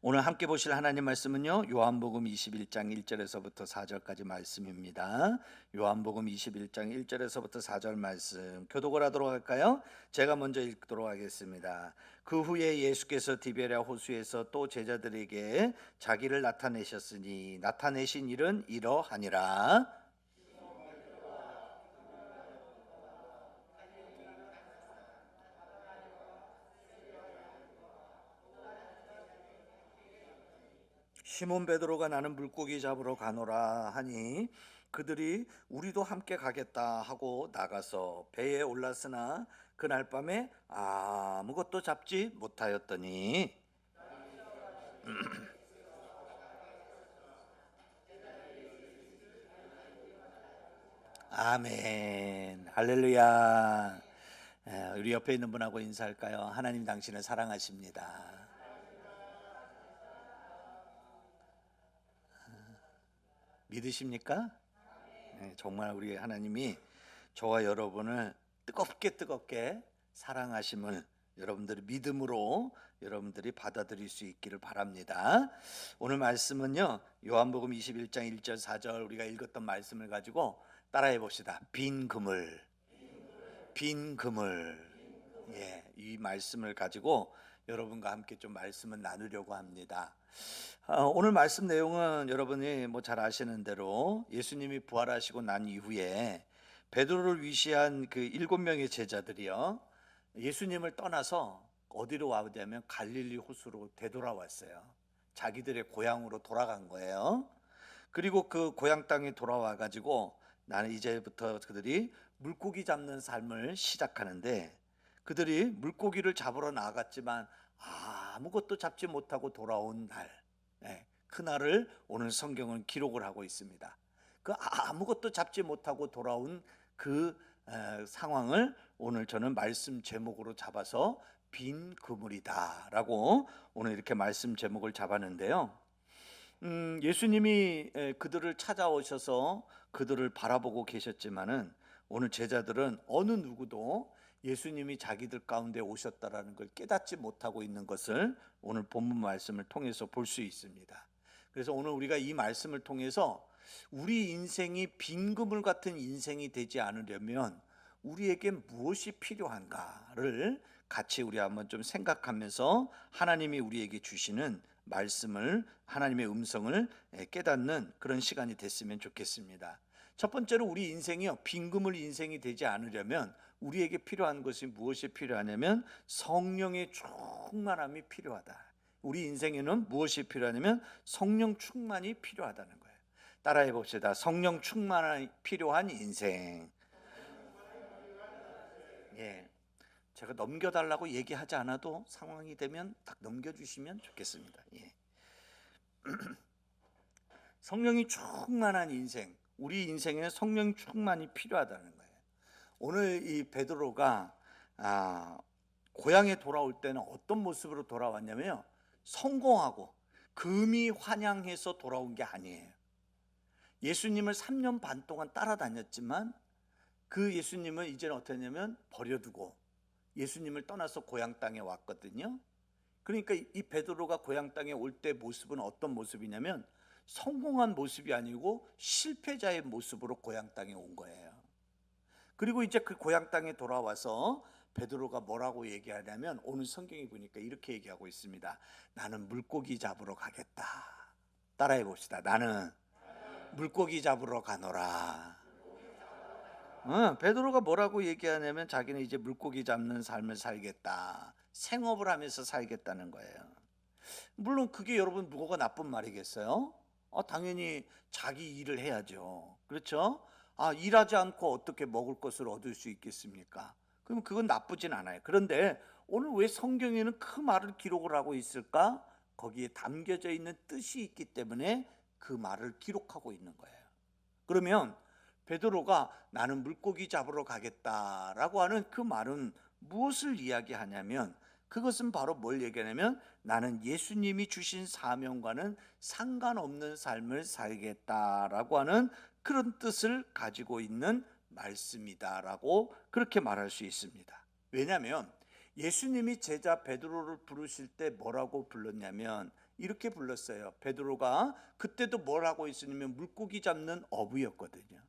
오늘 함께 보실 하나님 말씀은요, 요한복음 21장 1절에서부터 4절까지 말씀입니다. 요한복음 21장 1절에서부터 4절 말씀 교독을 하도록 할까요? 제가 먼저 읽도록 하겠습니다. 그 후에 예수께서 디베랴 호수에서 또 제자들에게 자기를 나타내셨으니 나타내신 일은 이러하니라. 시몬 베드로가 나는 물고기 잡으러 가노라 하니 그들이 우리도 함께 가겠다 하고 나가서 배에 올랐으나 그날 밤에 아무것도 잡지 못하였더니 아멘 할렐루야. 우리 옆에 있는 분하고 인사할까요? 하나님 당신을 사랑하십니다. 믿으십니까? 정말 우리 하나님이 저와 여러분을 뜨겁게 사랑하심을 여러분들이 믿음으로 여러분들이 받아들일 수 있기를 바랍니다. 오늘 말씀은요, 요한복음 21장 1절 4절 우리가 읽었던 말씀을 가지고 따라해 봅시다. 빈 그물. 예, 이 말씀을 가지고 여러분과 함께 좀 말씀을 나누려고 합니다. 오늘 말씀 내용은 여러분이 잘 아시는 대로 예수님이 부활하시고 난 이후에 베드로를 위시한 그 7명의 제자들이요, 예수님을 떠나서 어디로 와냐면 갈릴리 호수로 되돌아왔어요. 자기들의 고향으로 돌아간 거예요. 그리고 그 고향 땅에 돌아와 가지고 나는 이제부터 그들이 물고기 잡는 삶을 시작하는데, 그들이 물고기를 잡으러 나갔지만 아무것도 잡지 못하고 돌아온 날, 그날을 오늘 성경은 기록을 하고 있습니다. 그 아무것도 잡지 못하고 돌아온 그 상황을 오늘 저는 말씀 제목으로 잡아서 빈 그물이다라고 오늘 이렇게 말씀 제목을 잡았는데요. 예수님이 그들을 찾아오셔서 그들을 바라보고 계셨지만은 오늘 제자들은 어느 누구도 예수님이 자기들 가운데 오셨다라는 걸 깨닫지 못하고 있는 것을 오늘 본문 말씀을 통해서 볼 수 있습니다. 그래서 오늘 우리가 이 말씀을 통해서 우리 인생이 빈 그물 같은 인생이 되지 않으려면 우리에게 무엇이 필요한가를 같이 우리 한번 좀 생각하면서 하나님이 우리에게 주시는 말씀을, 하나님의 음성을 깨닫는 그런 시간이 됐으면 좋겠습니다. 첫 번째로 우리 인생이요, 빈 그물 인생이 되지 않으려면 우리에게 필요한 것이 무엇이 필요하냐면 성령의 충만함이 필요하다. 우리 인생에는 무엇이 필요하냐면 성령 충만이 필요하다는 거예요. 따라해 봅시다. 성령 충만이 필요한 인생. 예, 제가 넘겨달라고 얘기하지 않아도 상황이 되면 딱 넘겨주시면 좋겠습니다. 예. 성령이 충만한 인생, 우리 인생에는 성령 충만이 필요하다는 거예요. 오늘 이 베드로가 고향에 돌아올 때는 어떤 모습으로 돌아왔냐면요, 성공하고 금이 환영해서 돌아온 게 아니에요. 예수님을 3년 반 동안 따라다녔지만 그 예수님을 이제는 어떻게 했냐면 버려두고 예수님을 떠나서 고향 땅에 왔거든요. 그러니까 이 베드로가 고향 땅에 올 때 모습은 어떤 모습이냐면 성공한 모습이 아니고 실패자의 모습으로 고향 땅에 온 거예요. 그리고 이제 그 고향 땅에 돌아와서 베드로가 뭐라고 얘기하냐면 오늘 성경에 보니까 이렇게 얘기하고 있습니다. 나는 물고기 잡으러 가겠다. 따라해 봅시다. 나는 물고기 잡으러 가노라. 베드로가 뭐라고 얘기하냐면 자기는 이제 물고기 잡는 삶을 살겠다, 생업을 하면서 살겠다는 거예요. 물론 그게 여러분 뭐가 나쁜 말이겠어요? 당연히 자기 일을 해야죠. 그렇죠? 일하지 않고 어떻게 먹을 것을 얻을 수 있겠습니까? 그럼 그건 나쁘진 않아요. 그런데 오늘 왜 성경에는 그 말을 기록을 하고 있을까? 거기에 담겨져 있는 뜻이 있기 때문에 그 말을 기록하고 있는 거예요. 그러면 베드로가 나는 물고기 잡으러 가겠다라고 하는 그 말은 무엇을 이야기하냐면, 그것은 바로 뭘 얘기하냐면 나는 예수님이 주신 사명과는 상관없는 삶을 살겠다라고 하는 그런 뜻을 가지고 있는 말씀이다라고 그렇게 말할 수 있습니다. 왜냐하면 예수님이 제자 베드로를 부르실 때 뭐라고 불렀냐면 이렇게 불렀어요. 베드로가 그때도 뭘 하고 있으냐면 물고기 잡는 어부였거든요.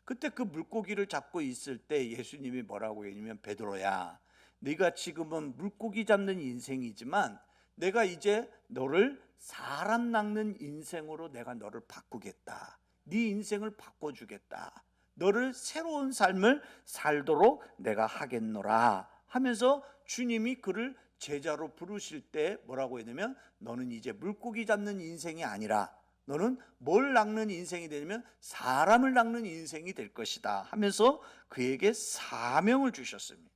그때 그 물고기를 잡고 있을 때 예수님이 뭐라고 했냐면 베드로야, 네가 지금은 물고기 잡는 인생이지만 내가 이제 너를 사람 낚는 인생으로 내가 너를 바꾸겠다. 네 인생을 바꿔주겠다. 너를 새로운 삶을 살도록 내가 하겠노라 하면서 주님이 그를 제자로 부르실 때 뭐라고 했냐면 너는 이제 물고기 잡는 인생이 아니라 너는 뭘 낚는 인생이 되냐면 사람을 낚는 인생이 될 것이다 하면서 그에게 사명을 주셨습니다.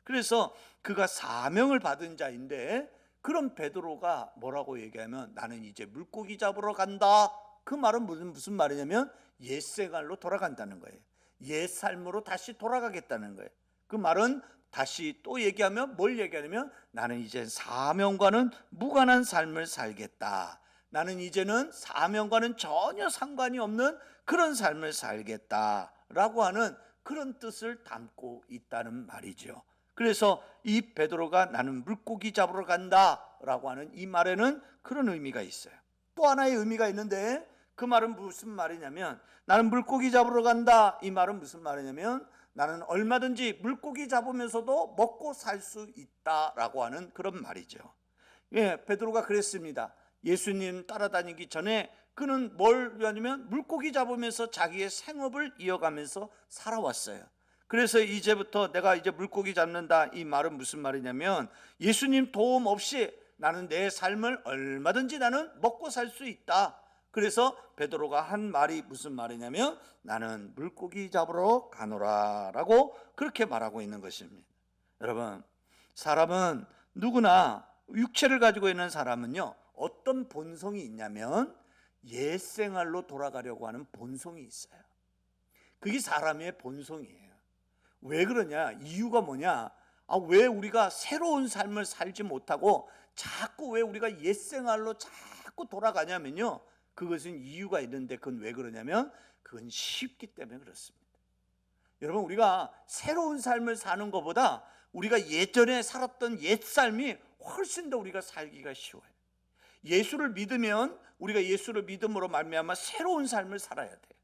그래서 그가 사명을 받은 자인데 그런 베드로가 뭐라고 얘기하면 나는 이제 물고기 잡으러 간다. 그 말은 무슨 말이냐면 옛 생활로 돌아간다는 거예요. 옛 삶으로 다시 돌아가겠다는 거예요. 그 말은 다시 또 얘기하면 뭘 얘기하냐면 나는 이제 사명과는 무관한 삶을 살겠다. 나는 이제는 사명과는 전혀 상관이 없는 그런 삶을 살겠다라고 하는 그런 뜻을 담고 있다는 말이죠. 그래서 이 베드로가 나는 물고기 잡으러 간다라고 하는 이 말에는 그런 의미가 있어요. 또 하나의 의미가 있는데 그 말은 무슨 말이냐면 나는 물고기 잡으러 간다. 이 말은 무슨 말이냐면 나는 얼마든지 물고기 잡으면서도 먹고 살 수 있다라고 하는 그런 말이죠. 예, 베드로가 그랬습니다. 예수님 따라다니기 전에 그는 뭘 하냐면 물고기 잡으면서 자기의 생업을 이어가면서 살아왔어요. 그래서 이제부터 내가 이제 물고기 잡는다 이 말은 무슨 말이냐면 예수님 도움 없이 나는 내 삶을 얼마든지 나는 먹고 살 수 있다. 그래서 베드로가 한 말이 무슨 말이냐면 나는 물고기 잡으러 가노라 라고 그렇게 말하고 있는 것입니다. 여러분, 사람은 누구나 육체를 가지고 있는 사람은요 어떤 본성이 있냐면 옛 생활로 돌아가려고 하는 본성이 있어요. 그게 사람의 본성이에요. 왜 그러냐? 이유가 뭐냐? 왜 우리가 새로운 삶을 살지 못하고 자꾸 왜 우리가 옛 생활로 자꾸 돌아가냐면요 그것은 이유가 있는데 그건 왜 그러냐면 그건 쉽기 때문에 그렇습니다. 여러분, 우리가 새로운 삶을 사는 것보다 우리가 예전에 살았던 옛 삶이 훨씬 더 우리가 살기가 쉬워요. 예수를 믿으면 우리가 예수를 믿음으로 말미암아 새로운 삶을 살아야 돼요.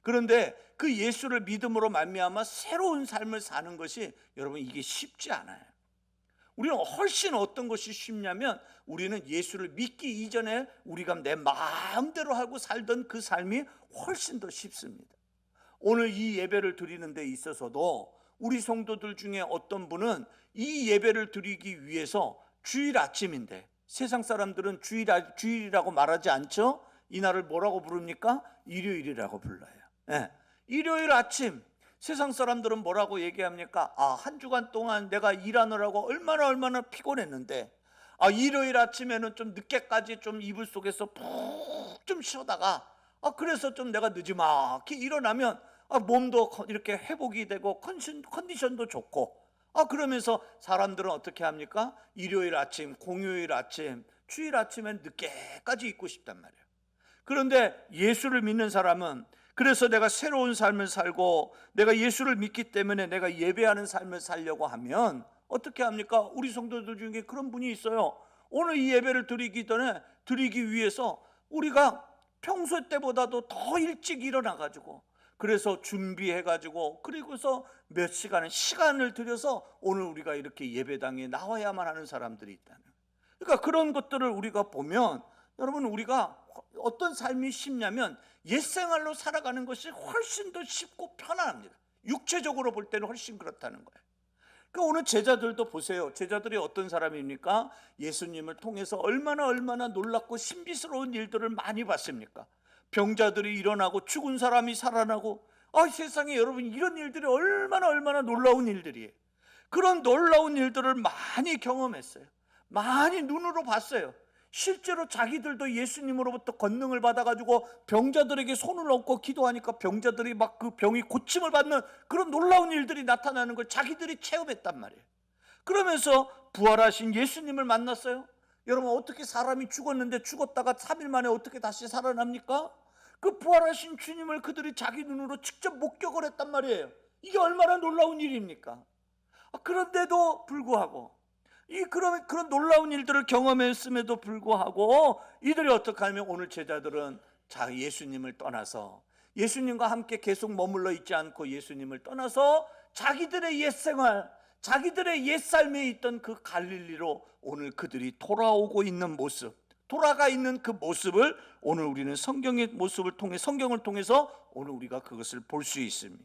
그런데 그 예수를 믿음으로 말미암아 새로운 삶을 사는 것이 여러분 이게 쉽지 않아요. 우리는 훨씬 어떤 것이 쉽냐면 우리는 예수를 믿기 이전에 우리가 내 마음대로 하고 살던 그 삶이 훨씬 더 쉽습니다. 오늘 이 예배를 드리는 데 있어서도 우리 성도들 중에 어떤 분은 이 예배를 드리기 위해서 주일 아침인데 세상 사람들은 주일이라고 말하지 않죠? 이날을 뭐라고 부릅니까? 일요일이라고 불러요. 네. 일요일 아침 세상 사람들은 뭐라고 얘기합니까? 한 주간 동안 내가 일하느라고 얼마나 피곤했는데 일요일 아침에는 좀 늦게까지 좀 이불 속에서 푹 좀 쉬다가 그래서 좀 내가 늦지막히 일어나면 몸도 이렇게 회복이 되고 컨디션도 좋고 그러면서 사람들은 어떻게 합니까? 일요일 아침, 공휴일 아침, 주일 아침엔 늦게까지 있고 싶단 말이에요. 그런데 예수를 믿는 사람은 그래서 내가 새로운 삶을 살고 내가 예수를 믿기 때문에 내가 예배하는 삶을 살려고 하면 어떻게 합니까? 우리 성도들 중에 그런 분이 있어요. 오늘 이 예배를 드리기 위해서 우리가 평소 때보다도 더 일찍 일어나가지고 그래서 준비해가지고 그리고서 몇 시간을 들여서 오늘 우리가 이렇게 예배당에 나와야만 하는 사람들이 있다는 거예요. 그러니까 그런 것들을 우리가 보면 여러분 우리가 어떤 삶이 쉽냐면 옛생활로 살아가는 것이 훨씬 더 쉽고 편안합니다. 육체적으로 볼 때는 훨씬 그렇다는 거예요. 그러니까 오늘 제자들도 보세요. 제자들이 어떤 사람입니까? 예수님을 통해서 얼마나 놀랍고 신비스러운 일들을 많이 봤습니까? 병자들이 일어나고 죽은 사람이 살아나고 세상에 여러분 이런 일들이 얼마나 놀라운 일들이에요. 그런 놀라운 일들을 많이 경험했어요. 많이 눈으로 봤어요. 실제로 자기들도 예수님으로부터 권능을 받아가지고 병자들에게 손을 얹고 기도하니까 병자들이 막 그 병이 고침을 받는 그런 놀라운 일들이 나타나는 걸 자기들이 체험했단 말이에요. 그러면서 부활하신 예수님을 만났어요. 여러분 어떻게 사람이 죽었는데 죽었다가 3일 만에 어떻게 다시 살아납니까? 그 부활하신 주님을 그들이 자기 눈으로 직접 목격을 했단 말이에요. 이게 얼마나 놀라운 일입니까? 그런데도 불구하고 그런 놀라운 일들을 경험했음에도 불구하고 이들이 어떻게 하면 오늘 제자들은 예수님을 떠나서 예수님과 함께 계속 머물러 있지 않고 예수님을 떠나서 자기들의 옛생활, 자기들의 옛삶에 있던 그 갈릴리로 오늘 그들이 돌아오고 있는 모습, 돌아가 있는 그 모습을 오늘 우리는 성경의 모습을 통해, 성경을 통해서 오늘 우리가 그것을 볼 수 있습니다.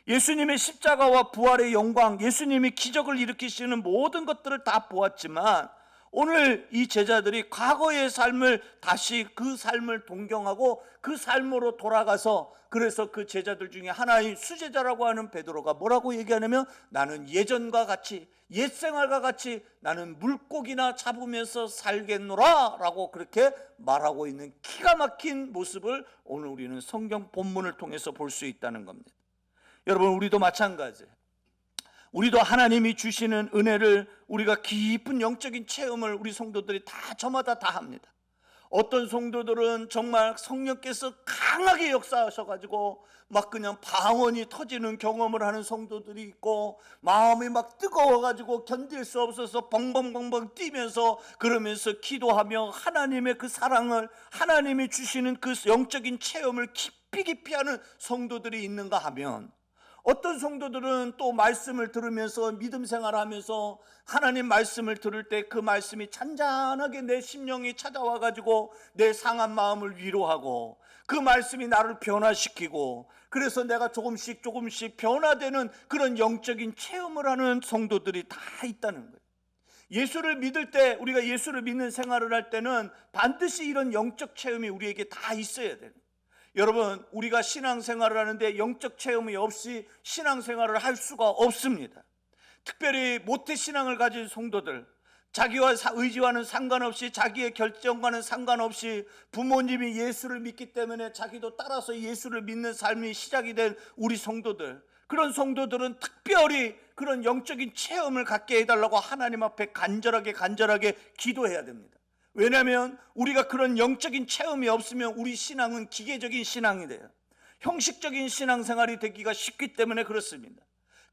예수님의 십자가와 부활의 영광, 예수님이 기적을 일으키시는 모든 것들을 다 보았지만 오늘 이 제자들이 과거의 삶을 다시 그 삶을 동경하고 그 삶으로 돌아가서, 그래서 그 제자들 중에 하나인 수제자라고 하는 베드로가 뭐라고 얘기하냐면, 나는 예전과 같이, 옛 생활과 같이 나는 물고기나 잡으면서 살겠노라 라고 그렇게 말하고 있는 기가 막힌 모습을 오늘 우리는 성경 본문을 통해서 볼 수 있다는 겁니다. 여러분, 우리도 마찬가지예요. 우리도 하나님이 주시는 은혜를, 우리가 깊은 영적인 체험을 우리 성도들이 다 저마다 다 합니다. 어떤 성도들은 정말 성령께서 강하게 역사하셔가지고 막 그냥 방언이 터지는 경험을 하는 성도들이 있고, 마음이 막 뜨거워가지고 견딜 수 없어서 벙벙벙벙 뛰면서 그러면서 기도하며 하나님의 그 사랑을, 하나님이 주시는 그 영적인 체험을 깊이 하는 성도들이 있는가 하면, 어떤 성도들은 또 말씀을 들으면서 믿음 생활하면서 하나님 말씀을 들을 때 그 말씀이 잔잔하게 내 심령이 찾아와 가지고 내 상한 마음을 위로하고 그 말씀이 나를 변화시키고, 그래서 내가 조금씩 변화되는 그런 영적인 체험을 하는 성도들이 다 있다는 거예요. 예수를 믿을 때, 우리가 예수를 믿는 생활을 할 때는 반드시 이런 영적 체험이 우리에게 다 있어야 돼요. 여러분, 우리가 신앙생활을 하는데 영적 체험이 없이 신앙생활을 할 수가 없습니다. 특별히 모태신앙을 가진 성도들, 자기와 의지와는 상관없이, 자기의 결정과는 상관없이 부모님이 예수를 믿기 때문에 자기도 따라서 예수를 믿는 삶이 시작이 된 우리 성도들, 그런 성도들은 특별히 그런 영적인 체험을 갖게 해달라고 하나님 앞에 간절하게 기도해야 됩니다. 왜냐하면 우리가 그런 영적인 체험이 없으면 우리 신앙은 기계적인 신앙이 돼요. 형식적인 신앙생활이 되기가 쉽기 때문에 그렇습니다.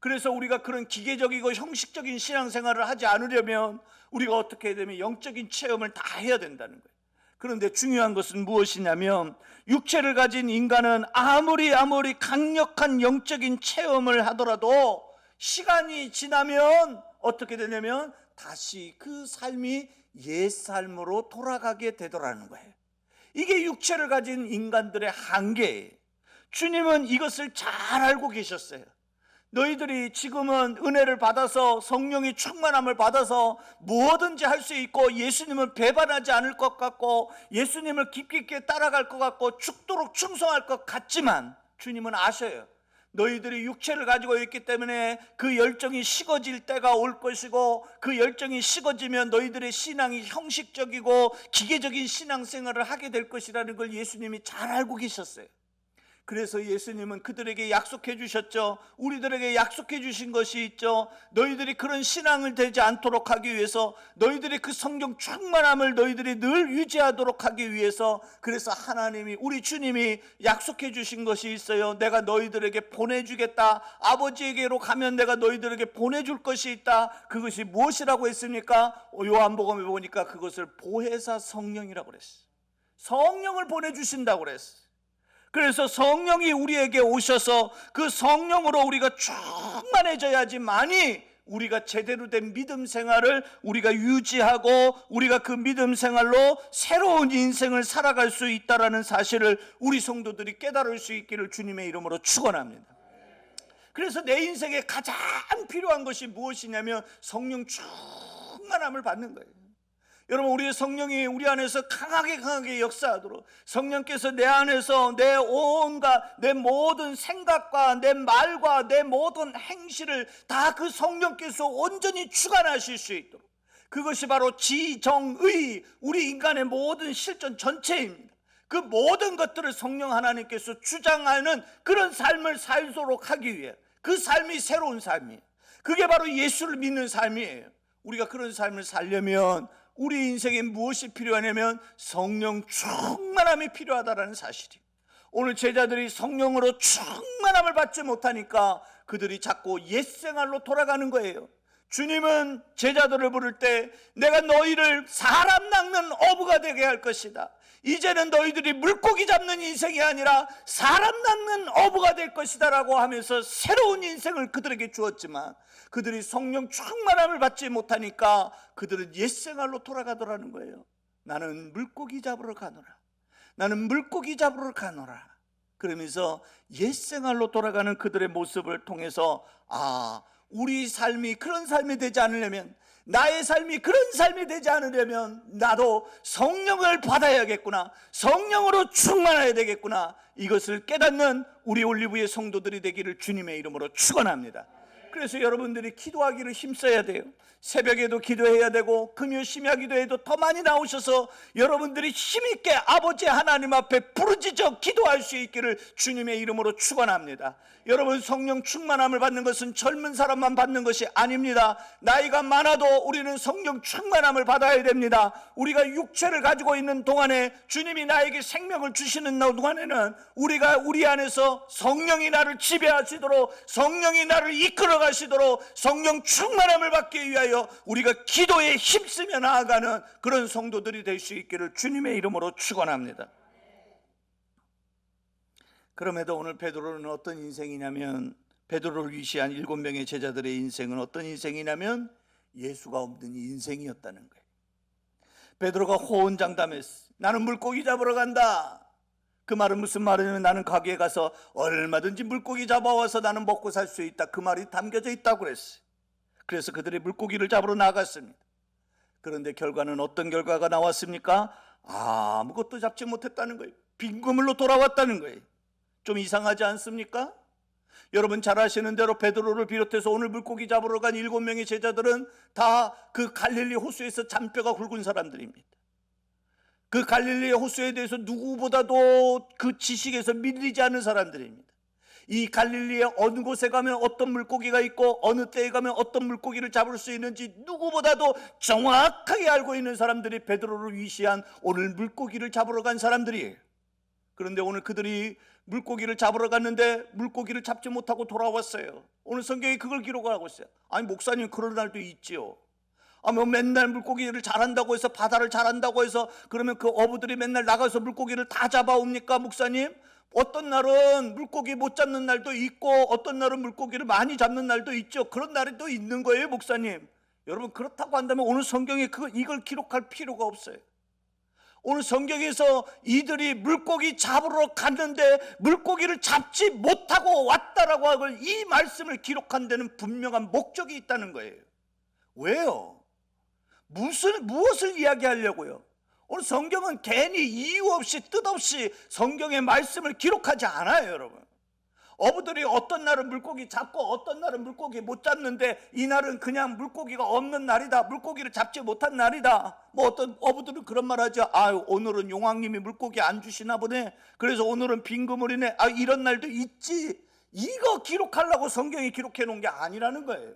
그래서 우리가 그런 기계적이고 형식적인 신앙생활을 하지 않으려면 우리가 어떻게 해야 되면 영적인 체험을 다 해야 된다는 거예요. 그런데 중요한 것은 무엇이냐면, 육체를 가진 인간은 아무리 강력한 영적인 체험을 하더라도 시간이 지나면 어떻게 되냐면 다시 그 삶이 옛 삶으로 돌아가게 되더라는 거예요. 이게 육체를 가진 인간들의 한계예요. 주님은 이것을 잘 알고 계셨어요. 너희들이 지금은 은혜를 받아서, 성령의 충만함을 받아서 무엇든지 할 수 있고 예수님을 배반하지 않을 것 같고 예수님을 깊이 있게 따라갈 것 같고 죽도록 충성할 것 같지만, 주님은 아셔요. 너희들이 육체를 가지고 있기 때문에 그 열정이 식어질 때가 올 것이고, 그 열정이 식어지면 너희들의 신앙이 형식적이고 기계적인 신앙생활을 하게 될 것이라는 걸 예수님이 잘 알고 계셨어요. 그래서 예수님은 그들에게 약속해 주셨죠. 우리들에게 약속해 주신 것이 있죠. 너희들이 그런 신앙을 되지 않도록 하기 위해서, 너희들이 그 성령 충만함을 너희들이 늘 유지하도록 하기 위해서, 그래서 하나님이, 우리 주님이 약속해 주신 것이 있어요. 내가 너희들에게 보내주겠다. 아버지에게로 가면 내가 너희들에게 보내줄 것이 있다. 그것이 무엇이라고 했습니까? 요한복음에 보니까 그것을 보혜사 성령이라고 그랬어요. 성령을 보내주신다고 그랬어요. 그래서 성령이 우리에게 오셔서 그 성령으로 우리가 충만해져야지만이 우리가 제대로 된 믿음 생활을 우리가 유지하고 우리가 그 믿음 생활로 새로운 인생을 살아갈 수 있다는 사실을 우리 성도들이 깨달을 수 있기를 주님의 이름으로 축원합니다. 그래서 내 인생에 가장 필요한 것이 무엇이냐면 성령 충만함을 받는 거예요. 여러분, 우리의 성령이 우리 안에서 강하게 역사하도록, 성령께서 내 안에서 내 온갖, 내 모든 생각과 내 말과 내 모든 행실을 다 그 성령께서 온전히 주관하실 수 있도록, 그것이 바로 지정의, 우리 인간의 모든 실존 전체입니다. 그 모든 것들을 성령 하나님께서 주장하는 그런 삶을 살도록 하기 위해, 그 삶이 새로운 삶이에요. 그게 바로 예수를 믿는 삶이에요. 우리가 그런 삶을 살려면 우리 인생에 무엇이 필요하냐면 성령 충만함이 필요하다는 사실이에요. 오늘 제자들이 성령으로 충만함을 받지 못하니까 그들이 자꾸 옛생활로 돌아가는 거예요. 주님은 제자들을 부를 때 내가 너희를 사람 낚는 어부가 되게 할 것이다. 이제는 너희들이 물고기 잡는 인생이 아니라 사람 낚는 어부가 될 것이다 라고 하면서 새로운 인생을 그들에게 주었지만 그들이 성령 충만함을 받지 못하니까 그들은 옛생활로 돌아가더라는 거예요. 나는 물고기 잡으러 가노라. 나는 물고기 잡으러 가노라. 그러면서 옛생활로 돌아가는 그들의 모습을 통해서 우리 삶이 그런 삶이 되지 않으려면, 나의 삶이 그런 삶이 되지 않으려면 나도 성령을 받아야겠구나, 성령으로 충만해야 되겠구나, 이것을 깨닫는 우리 올리브의 성도들이 되기를 주님의 이름으로 축원합니다. 그래서 여러분들이 기도하기를 힘써야 돼요. 새벽에도 기도해야 되고 금요 심야 기도에도 더 많이 나오셔서 여러분들이 힘있게 아버지 하나님 앞에 부르짖어 기도할 수 있기를 주님의 이름으로 축원합니다. 여러분, 성령 충만함을 받는 것은 젊은 사람만 받는 것이 아닙니다. 나이가 많아도 우리는 성령 충만함을 받아야 됩니다. 우리가 육체를 가지고 있는 동안에, 주님이 나에게 생명을 주시는 동안에는 우리가 우리 안에서 성령이 나를 지배하시도록, 성령이 나를 이끌어 가시도록 성령 충만함을 받기 위하여 우리가 기도에 힘쓰며 나아가는 그런 성도들이 될 수 있기를 주님의 이름으로 축원합니다. 그럼에도 오늘 베드로는 어떤 인생이냐면, 베드로를 위시한 7명의 제자들의 인생은 어떤 인생이냐면 예수가 없는 인생이었다는 거예요. 베드로가 호언장담했어. 나는 물고기 잡으러 간다. 그 말은 무슨 말이냐면 나는 가게에 가서 얼마든지 물고기 잡아와서 나는 먹고 살 수 있다, 그 말이 담겨져 있다고 그랬어요. 그래서 그들이 물고기를 잡으러 나갔습니다. 그런데 결과는 어떤 결과가 나왔습니까? 아무것도 잡지 못했다는 거예요. 빈 그물로 돌아왔다는 거예요. 좀 이상하지 않습니까? 여러분 잘 아시는 대로 베드로를 비롯해서 오늘 물고기 잡으러 간 7명의 제자들은 다 그 갈릴리 호수에서 잔뼈가 굵은 사람들입니다. 그 갈릴리 호수에 대해서 누구보다도 그 지식에서 밀리지 않은 사람들입니다. 이 갈릴리의 어느 곳에 가면 어떤 물고기가 있고 어느 때에 가면 어떤 물고기를 잡을 수 있는지 누구보다도 정확하게 알고 있는 사람들이 베드로를 위시한 오늘 물고기를 잡으러 간 사람들이에요. 그런데 오늘 그들이 물고기를 잡으러 갔는데 물고기를 잡지 못하고 돌아왔어요. 오늘 성경이 그걸 기록하고 있어요. 아니 목사님, 그런 날도 있지요. 뭐 맨날 물고기를 잘한다고 해서, 바다를 잘한다고 해서 그러면 그 어부들이 맨날 나가서 물고기를 다 잡아옵니까 목사님? 어떤 날은 물고기 못 잡는 날도 있고 어떤 날은 물고기를 많이 잡는 날도 있죠. 그런 날이 또 있는 거예요 목사님. 여러분, 그렇다고 한다면 오늘 성경에 이걸 기록할 필요가 없어요. 오늘 성경에서 이들이 물고기 잡으러 갔는데 물고기를 잡지 못하고 왔다라고 하고 이 말씀을 기록한 데는 분명한 목적이 있다는 거예요. 왜요? 무엇을 이야기하려고요? 오늘 성경은 괜히 이유 없이 뜻없이 성경의 말씀을 기록하지 않아요, 여러분. 어부들이 어떤 날은 물고기 잡고 어떤 날은 물고기 못 잡는데 이날은 그냥 물고기가 없는 날이다, 물고기를 잡지 못한 날이다. 뭐 어떤 어부들은 그런 말 하죠. 오늘은 용왕님이 물고기 안 주시나 보네, 그래서 오늘은 빈 그물이네. 이런 날도 있지. 이거 기록하려고 성경이 기록해 놓은 게 아니라는 거예요.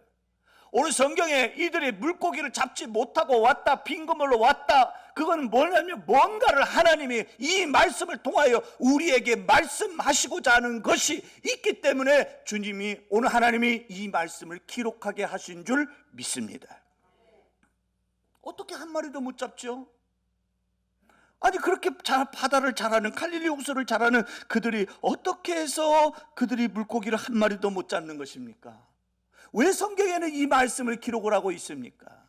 오늘 성경에 이들이 물고기를 잡지 못하고 왔다, 빈 그물로 왔다, 그건 뭐냐면 뭔가를 하나님이 이 말씀을 통하여 우리에게 말씀하시고자 하는 것이 있기 때문에 주님이, 오늘 하나님이 이 말씀을 기록하게 하신 줄 믿습니다. 어떻게 한 마리도 못 잡죠? 아니 그렇게 바다를 잘하는, 갈릴리 호수를 잘하는 그들이 어떻게 해서 그들이 물고기를 한 마리도 못 잡는 것입니까? 왜 성경에는 이 말씀을 기록을 하고 있습니까?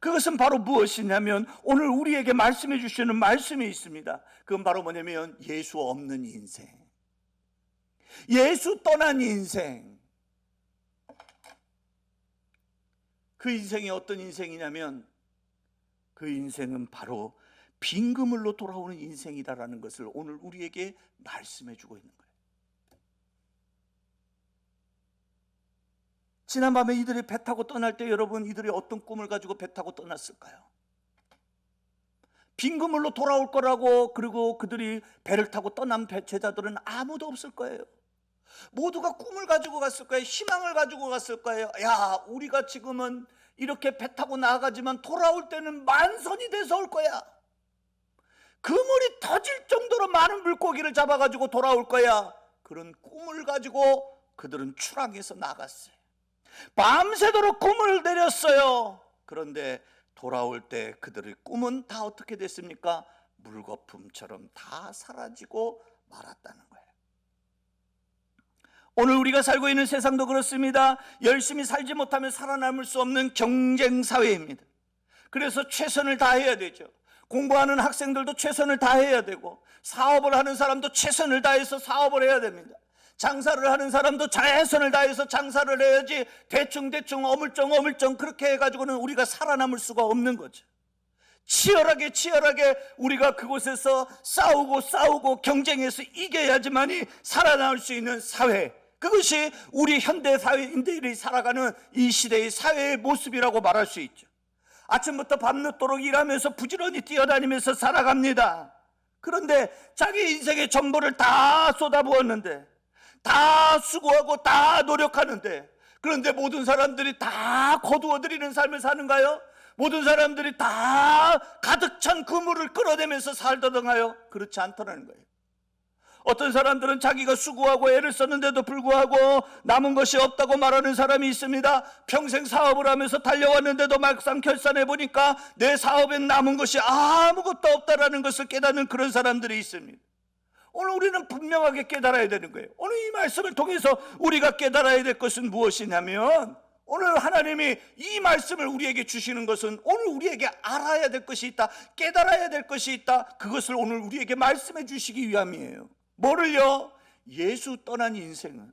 그것은 바로 무엇이냐면 오늘 우리에게 말씀해 주시는 말씀이 있습니다. 그건 바로 뭐냐면 예수 없는 인생, 예수 떠난 인생. 그 인생이 어떤 인생이냐면 그 인생은 바로 빈 그물로 돌아오는 인생이다라는 것을 오늘 우리에게 말씀해 주고 있는 거예요. 지난밤에 이들이 배 타고 떠날 때 여러분, 이들이 어떤 꿈을 가지고 배 타고 떠났을까요? 빈 그물로 돌아올 거라고. 그리고 그들이 배를 타고 떠난 제자들은 아무도 없을 거예요. 모두가 꿈을 가지고 갔을 거예요. 희망을 가지고 갔을 거예요. 야, 우리가 지금은 이렇게 배 타고 나가지만 돌아올 때는 만선이 돼서 올 거야. 그물이 터질 정도로 많은 물고기를 잡아가지고 돌아올 거야. 그런 꿈을 가지고 그들은 출항해서 나갔어요. 밤새도록 꿈을 내렸어요. 그런데 돌아올 때 그들의 꿈은 다 어떻게 됐습니까? 물거품처럼 다 사라지고 말았다는 거예요. 오늘 우리가 살고 있는 세상도 그렇습니다. 열심히 살지 못하면 살아남을 수 없는 경쟁 사회입니다. 그래서 최선을 다해야 되죠. 공부하는 학생들도 최선을 다해야 되고, 사업을 하는 사람도 최선을 다해서 사업을 해야 됩니다. 장사를 하는 사람도 최선을 다해서 장사를 해야지 대충 어물쩡 그렇게 해가지고는 우리가 살아남을 수가 없는 거죠. 치열하게 우리가 그곳에서 싸우고 경쟁해서 이겨야지만이 살아남을 수 있는 사회, 그것이 우리 현대 사회인들이 살아가는 이 시대의 사회의 모습이라고 말할 수 있죠. 아침부터 밤늦도록 일하면서 부지런히 뛰어다니면서 살아갑니다. 그런데 자기 인생의 전부를 다 쏟아부었는데, 다 수고하고 다 노력하는데, 그런데 모든 사람들이 다 거두어들이는 삶을 사는가요? 모든 사람들이 다 가득 찬 그물을 끌어내면서 살더던가요? 그렇지 않더라는 거예요. 어떤 사람들은 자기가 수고하고 애를 썼는데도 불구하고 남은 것이 없다고 말하는 사람이 있습니다. 평생 사업을 하면서 달려왔는데도 막상 결산해 보니까 내 사업엔 남은 것이 아무것도 없다라는 것을 깨닫는 그런 사람들이 있습니다. 오늘 우리는 분명하게 깨달아야 되는 거예요. 오늘 이 말씀을 통해서 우리가 깨달아야 될 것은 무엇이냐면, 오늘 하나님이 이 말씀을 우리에게 주시는 것은 오늘 우리에게 알아야 될 것이 있다, 깨달아야 될 것이 있다. 그것을 오늘 우리에게 말씀해 주시기 위함이에요. 뭐를요? 예수 떠난 인생은,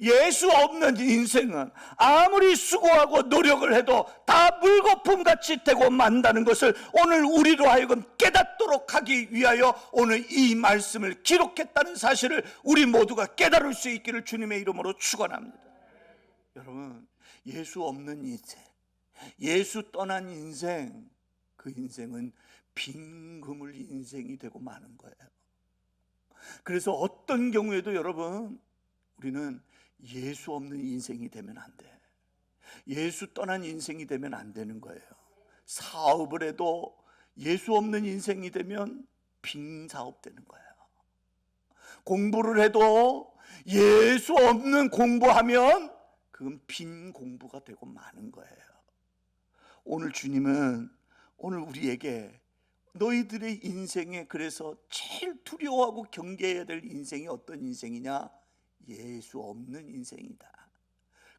예수 없는 인생은 아무리 수고하고 노력을 해도 다 물거품같이 되고 만다는 것을 오늘 우리로 하여금 깨닫도록 하기 위하여 오늘 이 말씀을 기록했다는 사실을 우리 모두가 깨달을 수 있기를 주님의 이름으로 축원합니다. 여러분, 예수 없는 인생, 예수 떠난 인생, 그 인생은 빈 그물 인생이 되고 마는 거예요. 그래서 어떤 경우에도 여러분, 우리는 예수 없는 인생이 되면 안 돼. 예수 떠난 인생이 되면 안 되는 거예요. 사업을 해도 예수 없는 인생이 되면 빈 사업 되는 거예요. 공부를 해도 예수 없는 공부하면 그건 빈 공부가 되고 마는 거예요. 오늘 주님은 오늘 우리에게 너희들의 인생에 그래서 제일 두려워하고 경계해야 될 인생이 어떤 인생이냐? 예수 없는 인생이다.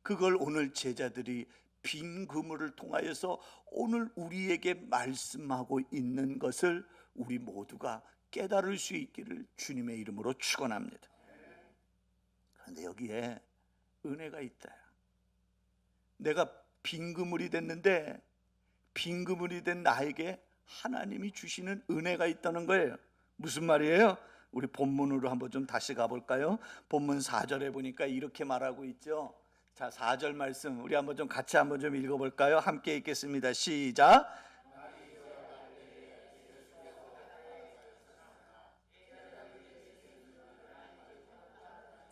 그걸 오늘 제자들이 빈 그물을 통하여서 오늘 우리에게 말씀하고 있는 것을 우리 모두가 깨달을 수 있기를 주님의 이름으로 축원합니다. 그런데 여기에 은혜가 있다. 내가 빈 그물이 됐는데 빈 그물이 된 나에게 하나님이 주시는 은혜가 있다는 거예요. 무슨 말이에요? 우리 본문으로 한번 좀 다시 가볼까요? 본문 4절에 보니까 이렇게 말하고 있죠. 자, 4절 말씀 우리 한번 좀 같이 한번 좀 읽어볼까요? 함께 읽겠습니다. 시작.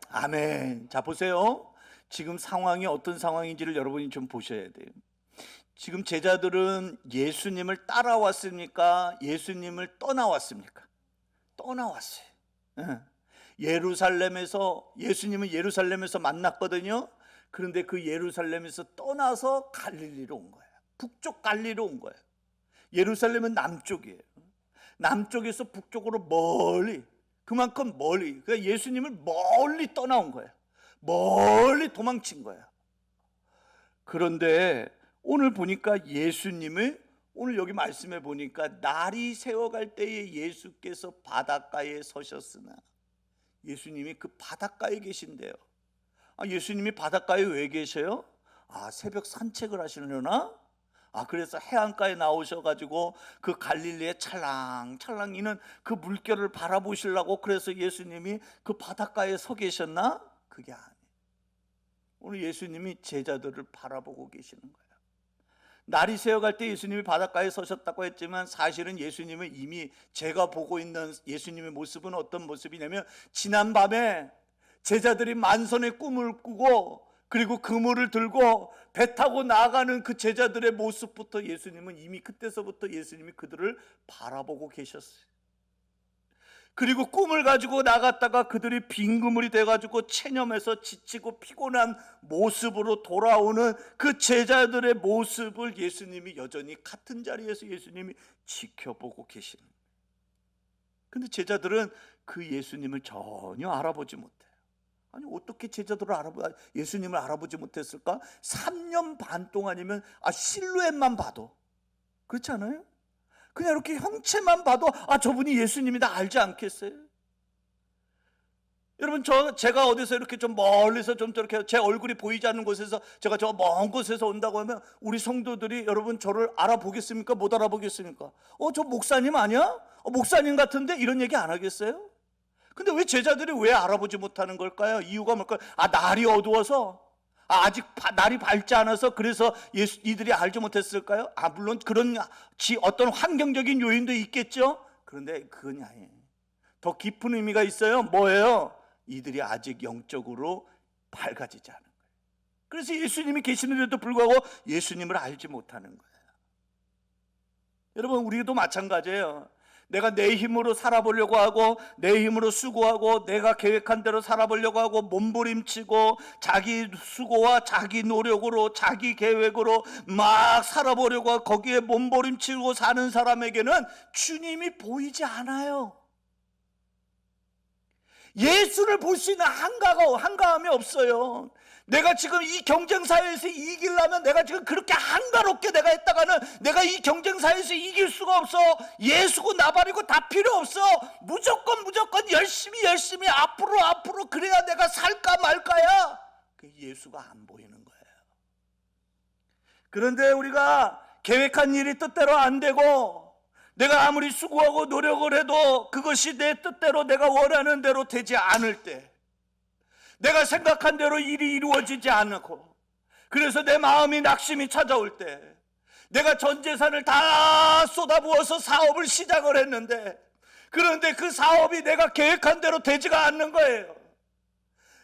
아멘. 자, 보세요. 지금 상황이 어떤 상황인지를 여러분이 좀 보셔야 돼요. 지금 제자들은 예수님을 따라왔습니까? 예수님을 떠나왔습니까? 떠나왔어요. 예루살렘에서, 예수님은 예루살렘에서 만났거든요. 그런데 그 예루살렘에서 떠나서 갈릴리로 온 거예요. 북쪽 갈릴리로 온 거예요. 예루살렘은 남쪽이에요. 남쪽에서 북쪽으로 멀리, 그만큼 멀리, 그러니까 예수님을 멀리 떠나온 거예요. 멀리 도망친 거예요. 그런데 오늘 보니까 예수님을, 오늘 여기 말씀해 보니까 날이 새어갈 때에 예수께서 바닷가에 서셨으나, 예수님이 그 바닷가에 계신대요. 예수님이 바닷가에 왜 계셔요? 새벽 산책을 하시려나? 그래서 해안가에 나오셔가지고 그 갈릴리에 찰랑찰랑이는 그 물결을 바라보시려고 그래서 예수님이 그 바닷가에 서 계셨나? 그게 아니에요. 오늘 예수님이 제자들을 바라보고 계시는 거예요. 날이 새어갈 때 예수님이 바닷가에 서셨다고 했지만 사실은 예수님은 이미, 제가 보고 있는 예수님의 모습은 어떤 모습이냐면, 지난밤에 제자들이 만선의 꿈을 꾸고 그리고 그물을 들고 배 타고 나가는 그 제자들의 모습부터 예수님은 이미 그때서부터 예수님이 그들을 바라보고 계셨어요. 그리고 꿈을 가지고 나갔다가 그들이 빈그물이 돼가지고 체념해서 지치고 피곤한 모습으로 돌아오는 그 제자들의 모습을 예수님이 여전히 같은 자리에서 예수님이 지켜보고 계시는 거예요. 근데 제자들은 그 예수님을 전혀 알아보지 못해요. 아니 어떻게 제자들을 예수님을 알아보지 못했을까? 3년 반 동안이면 실루엣만 봐도, 그렇지 않아요? 그냥 이렇게 형체만 봐도 저분이 예수님이다 알지 않겠어요? 여러분 제가 어디서 이렇게 좀 멀리서 좀 저렇게 제 얼굴이 보이지 않는 곳에서 제가 저 먼 곳에서 온다고 하면 우리 성도들이 여러분 저를 알아보겠습니까? 못 알아보겠습니까? 저 목사님 아니야? 목사님 같은데? 이런 얘기 안 하겠어요? 근데 왜 제자들이 왜 알아보지 못하는 걸까요? 이유가 뭘까요? 날이 어두워서? 아직 날이 밝지 않아서 그래서 이들이 알지 못했을까요? 물론 그런 어떤 환경적인 요인도 있겠죠. 그런데 그건 아니에요. 더 깊은 의미가 있어요. 뭐예요? 이들이 아직 영적으로 밝아지지 않은 거예요. 그래서 예수님이 계시는데도 불구하고 예수님을 알지 못하는 거예요. 여러분 우리도 마찬가지예요. 내가 내 힘으로 살아보려고 하고 내 힘으로 수고하고 내가 계획한 대로 살아보려고 하고 몸부림치고 자기 수고와 자기 노력으로 자기 계획으로 막 살아보려고 하고 거기에 몸부림치고 사는 사람에게는 주님이 보이지 않아요. 예수를 볼 수 있는 한가함이 없어요. 내가 지금 이 경쟁사회에서 이기려면 내가 지금 그렇게 한가롭게 내가 했다가는 내가 이 경쟁사회에서 이길 수가 없어. 예수고 나발이고 다 필요 없어. 무조건 열심히 앞으로 그래야 내가 살까 말까야. 예수가 안 보이는 거예요. 그런데 우리가 계획한 일이 뜻대로 안 되고 내가 아무리 수고하고 노력을 해도 그것이 내 뜻대로 내가 원하는 대로 되지 않을 때, 내가 생각한 대로 일이 이루어지지 않고 그래서 내 마음이 낙심이 찾아올 때, 내가 전 재산을 다 쏟아부어서 사업을 시작을 했는데 그런데 그 사업이 내가 계획한 대로 되지가 않는 거예요.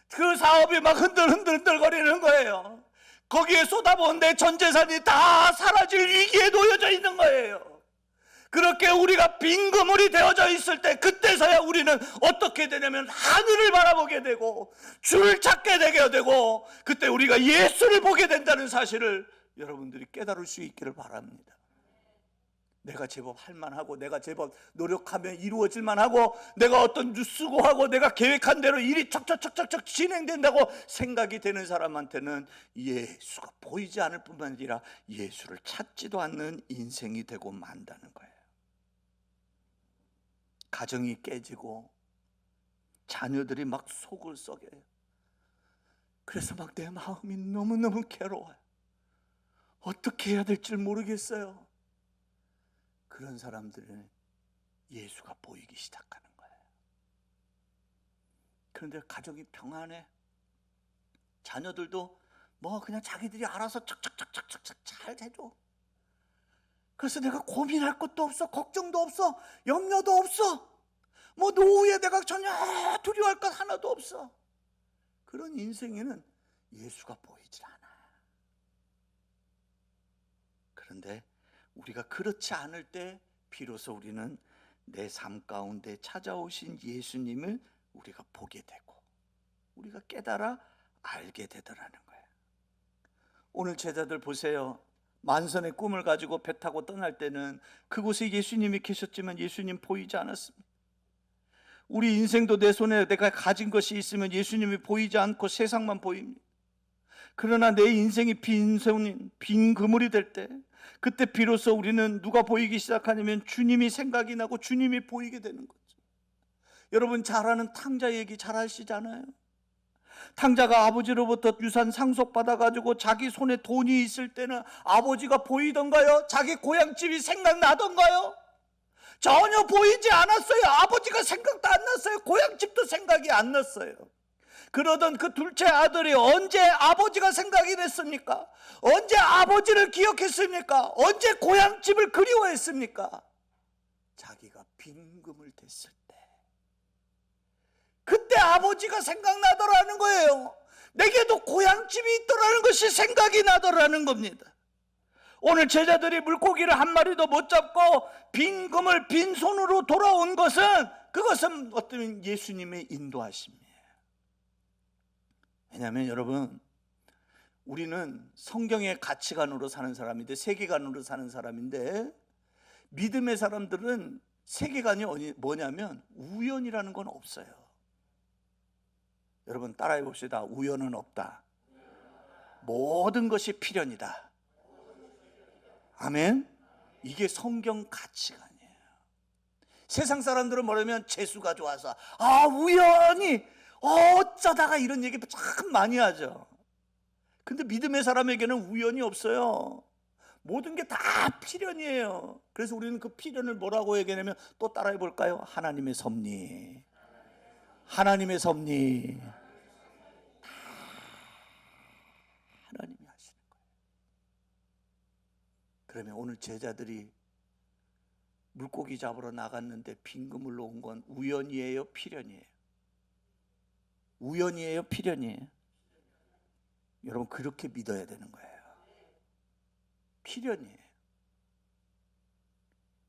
그 사업이 막 흔들거리는 거예요. 거기에 쏟아부은 내 전 재산이 다 사라질 위기에 놓여져 있는 거예요. 그렇게 우리가 빈그물이 되어져 있을 때 그때서야 우리는 어떻게 되냐면 하늘을 바라보게 되고 주를 찾게 되게 되고 그때 우리가 예수를 보게 된다는 사실을 여러분들이 깨달을 수 있기를 바랍니다. 내가 제법 할만하고 내가 제법 노력하면 이루어질만 하고 내가 어떤 수고하고 내가 계획한 대로 일이 척척 진행된다고 생각이 되는 사람한테는 예수가 보이지 않을 뿐만 아니라 예수를 찾지도 않는 인생이 되고 만다는 거예요. 가정이 깨지고 자녀들이 막 속을 썩여요. 그래서 막 내 마음이 너무너무 괴로워요. 어떻게 해야 될지 모르겠어요. 그런 사람들은 예수가 보이기 시작하는 거예요. 그런데 가정이 평안해. 자녀들도 뭐 그냥 자기들이 알아서 척척척척척 잘 해줘. 그래서 내가 고민할 것도 없어, 걱정도 없어, 염려도 없어. 뭐 노후에 내가 전혀 두려워할 것 하나도 없어. 그런 인생에는 예수가 보이질 않아. 그런데 우리가 그렇지 않을 때 비로소 우리는 내 삶 가운데 찾아오신 예수님을 우리가 보게 되고 우리가 깨달아 알게 되더라는 거예요. 오늘 제자들 보세요. 만선의 꿈을 가지고 배 타고 떠날 때는 그곳에 예수님이 계셨지만 예수님 보이지 않았습니다. 우리 인생도 내 손에 내가 가진 것이 있으면 예수님이 보이지 않고 세상만 보입니다. 그러나 내 인생이 빈 그물이 될 때 그때 비로소 우리는 누가 보이기 시작하냐면 주님이 생각이 나고 주님이 보이게 되는 거죠. 여러분 잘 아는 탕자 얘기 잘 아시잖아요. 탕자가 아버지로부터 유산 상속받아가지고 자기 손에 돈이 있을 때는 아버지가 보이던가요? 자기 고향집이 생각나던가요? 전혀 보이지 않았어요. 아버지가 생각도 안 났어요. 고향집도 생각이 안 났어요. 그러던 그 둘째 아들이 언제 아버지가 생각이 됐습니까? 언제 아버지를 기억했습니까? 언제 고향집을 그리워했습니까? 자기가 빈금을 댔을 때 그때 아버지가 생각나더라는 거예요. 내게도 고향집이 있더라는 것이 생각이 나더라는 겁니다. 오늘 제자들이 물고기를 한 마리도 못 잡고 빈 그물 빈손으로 돌아온 것은, 그것은 어떤 예수님의 인도하심이에요. 왜냐하면 여러분, 우리는 성경의 가치관으로 사는 사람인데, 세계관으로 사는 사람인데, 믿음의 사람들은 세계관이 뭐냐면 우연이라는 건 없어요. 여러분 따라해 봅시다. 우연은 없다. 모든 것이 필연이다. 아멘. 이게 성경 가치관이에요. 세상 사람들은 뭐냐면 재수가 좋아서 우연히 어쩌다가 이런 얘기 참 많이 하죠. 근데 믿음의 사람에게는 우연이 없어요. 모든 게 다 필연이에요. 그래서 우리는 그 필연을 뭐라고 얘기하냐면, 또 따라해 볼까요? 하나님의 섭리. 하나님의 섭리. 다 하나님이 하시는 거예요. 그러면 오늘 제자들이 물고기 잡으러 나갔는데 빈 그물로 온 건 우연이에요, 필연이에요? 우연이에요, 필연이에요? 여러분 그렇게 믿어야 되는 거예요. 필연이에요.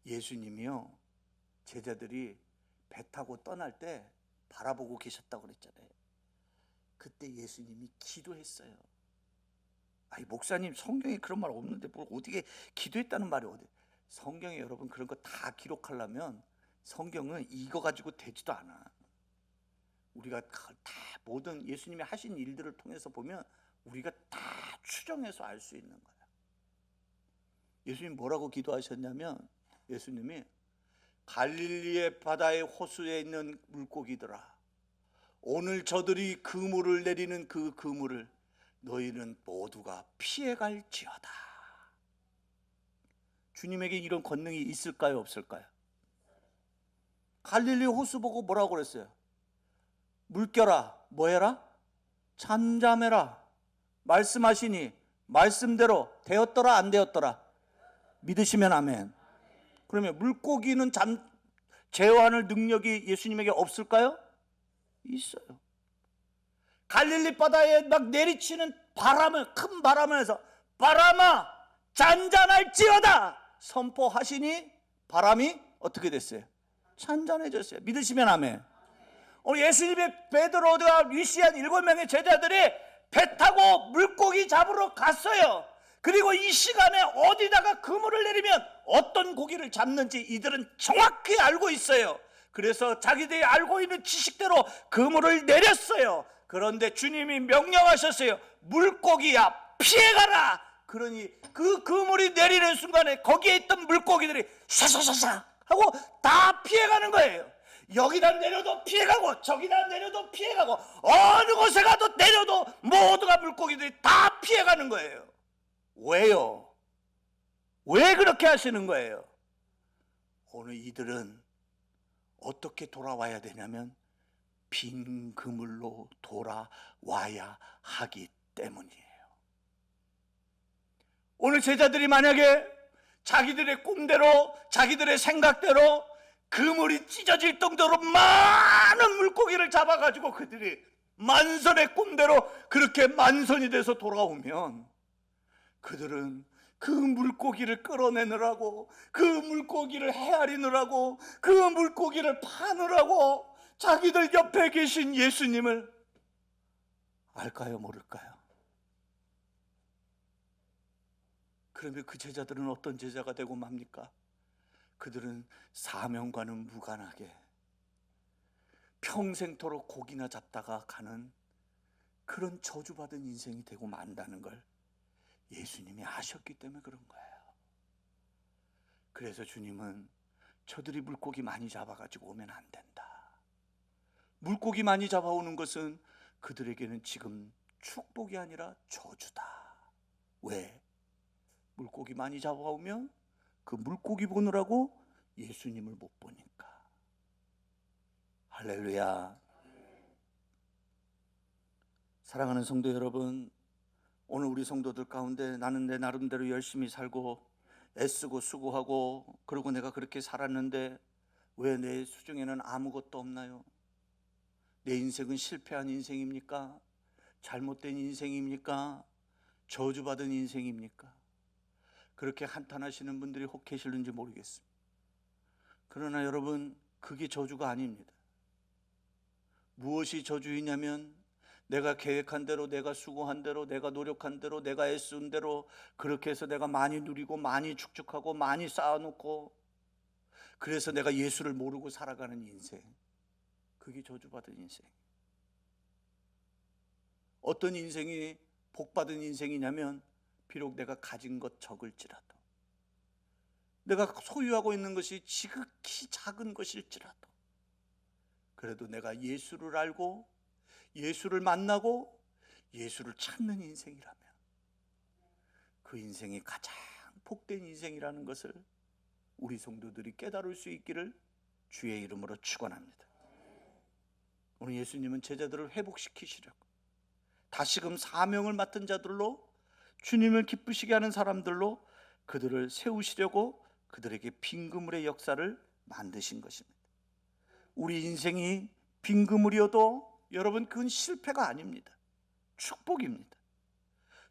예수님이요, 제자들이 배 타고 떠날 때 바라보고 계셨다고 그랬잖아요. 그때 예수님이 기도했어요. 아니 목사님, 성경에 그런 말 없는데 뭘 어떻게 기도했다는 말이 어디? 성경에 여러분 그런 거 다 기록하려면 성경은 이거 가지고 되지도 않아. 우리가 다 모든 예수님이 하신 일들을 통해서 보면 우리가 다 추정해서 알 수 있는 거야. 예수님 뭐라고 기도하셨냐면, 예수님이 갈릴리의 바다의 호수에 있는 물고기들아, 오늘 저들이 그물을 내리는 그 그물을 너희는 모두가 피해갈지어다. 주님에게 이런 권능이 있을까요, 없을까요? 갈릴리 호수 보고 뭐라고 그랬어요? 물결아 뭐해라? 잠잠해라. 말씀하시니 말씀대로 되었더라 안 되었더라? 믿으시면 아멘. 그러면 물고기는 제어하는 능력이 예수님에게 없을까요? 있어요. 갈릴리 바다에 막 내리치는 큰 바람을 해서 바람아 잔잔할지어다 선포하시니 바람이 어떻게 됐어요? 잔잔해졌어요. 믿으시면 아멘. 오늘 예수님의 베드로와 위시한 7명의 제자들이 배 타고 물고기 잡으러 갔어요. 그리고 이 시간에 어디다가 그물을 내리면 어떤 고기를 잡는지 이들은 정확히 알고 있어요. 그래서 자기들이 알고 있는 지식대로 그물을 내렸어요. 그런데 주님이 명령하셨어요. 물고기야 피해가라. 그러니 그 그물이 내리는 순간에 거기에 있던 물고기들이 샤샤샤샤 하고 다 피해가는 거예요. 여기다 내려도 피해가고 저기다 내려도 피해가고 어느 곳에 가도 내려도 모두가 물고기들이 다 피해가는 거예요. 왜요? 왜 그렇게 하시는 거예요? 오늘 이들은 어떻게 돌아와야 되냐면 빈 그물로 돌아와야 하기 때문이에요. 오늘 제자들이 만약에 자기들의 꿈대로 자기들의 생각대로 그물이 찢어질 정도로 많은 물고기를 잡아가지고 그들이 만선의 꿈대로 그렇게 만선이 돼서 돌아오면, 그들은 그 물고기를 끌어내느라고, 그 물고기를 헤아리느라고, 그 물고기를 파느라고 자기들 옆에 계신 예수님을 알까요, 모를까요? 그러면 그 제자들은 어떤 제자가 되고 맙니까? 그들은 사명과는 무관하게 평생토록 고기나 잡다가 가는 그런 저주받은 인생이 되고 만다는 걸 예수님이 아셨기 때문에 그런 거예요. 그래서 주님은 저들이 물고기 많이 잡아가지고 오면 안 된다. 물고기 많이 잡아오는 것은 그들에게는 지금 축복이 아니라 저주다. 왜? 물고기 많이 잡아오면 그 물고기 보느라고 예수님을 못 보니까. 할렐루야. 사랑하는 성도 여러분, 오늘 우리 성도들 가운데 나는 내 나름대로 열심히 살고 애쓰고 수고하고 그러고 내가 그렇게 살았는데 왜 내 수중에는 아무것도 없나요? 내 인생은 실패한 인생입니까? 잘못된 인생입니까? 저주받은 인생입니까? 그렇게 한탄하시는 분들이 혹 계실는지 모르겠습니다. 그러나 여러분, 그게 저주가 아닙니다. 무엇이 저주이냐면 내가 계획한 대로, 내가 수고한 대로, 내가 노력한 대로, 내가 애쓴 대로 그렇게 해서 내가 많이 누리고 많이 축적하고 많이 쌓아놓고 그래서 내가 예수를 모르고 살아가는 인생, 그게 저주받은 인생. 어떤 인생이 복받은 인생이냐면 비록 내가 가진 것 적을지라도, 내가 소유하고 있는 것이 지극히 작은 것일지라도 그래도 내가 예수를 알고 예수를 만나고 예수를 찾는 인생이라면 그 인생이 가장 복된 인생이라는 것을 우리 성도들이 깨달을 수 있기를 주의 이름으로 축원합니다. 오늘 예수님은 제자들을 회복시키시려고 다시금 사명을 맡은 자들로, 주님을 기쁘시게 하는 사람들로 그들을 세우시려고 그들에게 빈 그물의 역사를 만드신 것입니다. 우리 인생이 빈 그물이어도 여러분, 그건 실패가 아닙니다. 축복입니다.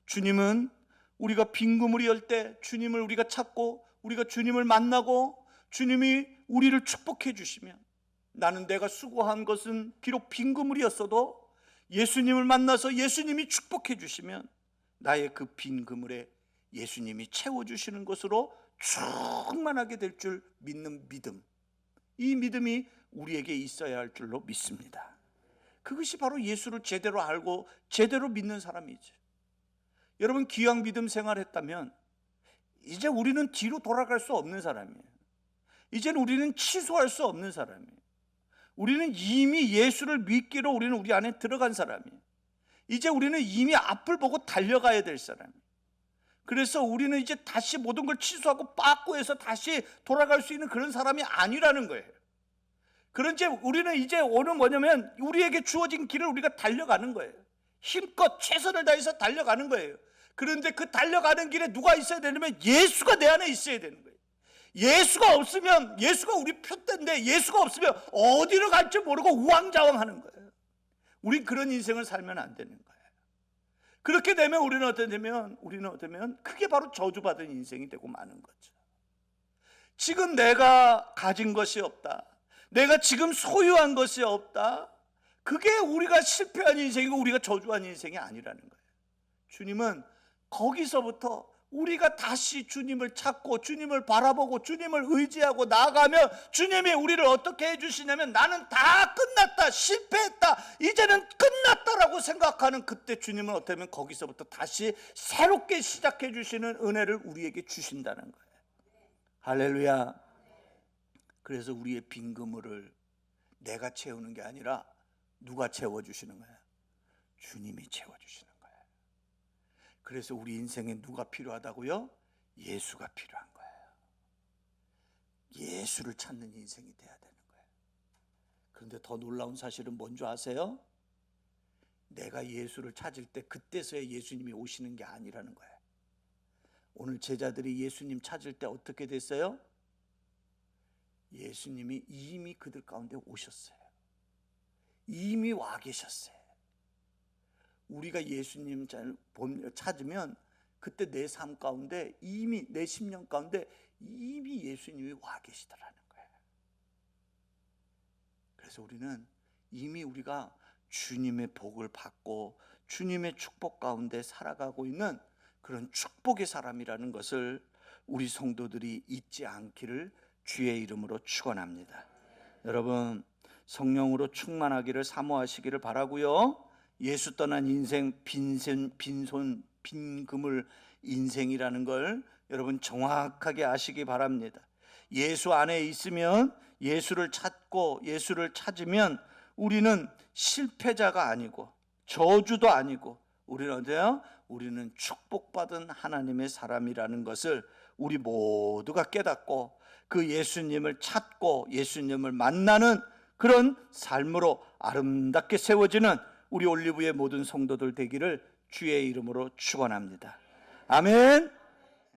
주님은 우리가 빈 그물이올 때 주님을 우리가 찾고 우리가 주님을 만나고 주님이 우리를 축복해 주시면, 나는 내가 수고한 것은 비록 빈 그물이었어도 예수님을 만나서 예수님이 축복해 주시면 나의 그 빈 그물에 예수님이 채워주시는 것으로 충만하게 될 줄 믿는 믿음, 이 믿음이 우리에게 있어야 할 줄로 믿습니다. 그것이 바로 예수를 제대로 알고 제대로 믿는 사람이죠. 여러분, 기왕 믿음 생활했다면 이제 우리는 뒤로 돌아갈 수 없는 사람이에요. 이제는 우리는 취소할 수 없는 사람이에요. 우리는 이미 예수를 믿기로 우리는 우리 안에 들어간 사람이에요. 이제 우리는 이미 앞을 보고 달려가야 될 사람이에요. 그래서 우리는 이제 다시 모든 걸 취소하고 빠꾸해서 다시 돌아갈 수 있는 그런 사람이 아니라는 거예요. 그런데 우리는 이제 오늘 뭐냐면 우리에게 주어진 길을 우리가 달려가는 거예요. 힘껏 최선을 다해서 달려가는 거예요. 그런데 그 달려가는 길에 누가 있어야 되냐면 예수가 내 안에 있어야 되는 거예요. 예수가 없으면, 예수가 우리 표대인데 예수가 없으면 어디로 갈지 모르고 우왕좌왕하는 거예요. 우린 그런 인생을 살면 안 되는 거예요. 그렇게 되면 우리는 어떠면 그게 바로 저주받은 인생이 되고 마는 거죠. 지금 내가 가진 것이 없다, 내가 지금 소유한 것이 없다, 그게 우리가 실패한 인생이고 우리가 저주한 인생이 아니라는 거예요. 주님은 거기서부터 우리가 다시 주님을 찾고 주님을 바라보고 주님을 의지하고 나아가면 주님이 우리를 어떻게 해주시냐면, 나는 다 끝났다, 실패했다, 이제는 끝났다라고 생각하는 그때 주님은 어쩌면 거기서부터 다시 새롭게 시작해 주시는 은혜를 우리에게 주신다는 거예요. 할렐루야. 그래서 우리의 빈 그물을 내가 채우는 게 아니라 누가 채워주시는 거야? 주님이 채워주시는 거예요. 그래서 우리 인생에 누가 필요하다고요? 예수가 필요한 거예요. 예수를 찾는 인생이 돼야 되는 거예요. 그런데 더 놀라운 사실은 뭔지 아세요? 내가 예수를 찾을 때 그때서야 예수님이 오시는 게 아니라는 거예요. 오늘 제자들이 예수님 찾을 때 어떻게 됐어요? 예수님이 이미 그들 가운데 오셨어요. 이미 와 계셨어요. 우리가 예수님 찾으면 그때 내 삶 가운데 이미, 내 심령 가운데 이미 예수님이 와 계시더라는 거예요. 그래서 우리는 이미 우리가 주님의 복을 받고 주님의 축복 가운데 살아가고 있는 그런 축복의 사람이라는 것을 우리 성도들이 잊지 않기를 주의 이름으로 축원합니다. 여러분, 성령으로 충만하기를 사모하시기를 바라고요. 예수 떠난 인생, 빈 그물 인생이라는 걸 여러분 정확하게 아시기 바랍니다. 예수 안에 있으면, 예수를 찾고 예수를 찾으면 우리는 실패자가 아니고 저주도 아니고 우리는 어때요? 우리는 축복받은 하나님의 사람이라는 것을 우리 모두가 깨닫고 그 예수님을 찾고 예수님을 만나는 그런 삶으로 아름답게 세워지는 우리 올리브의 모든 성도들 되기를 주의 이름으로 축원합니다. 아멘.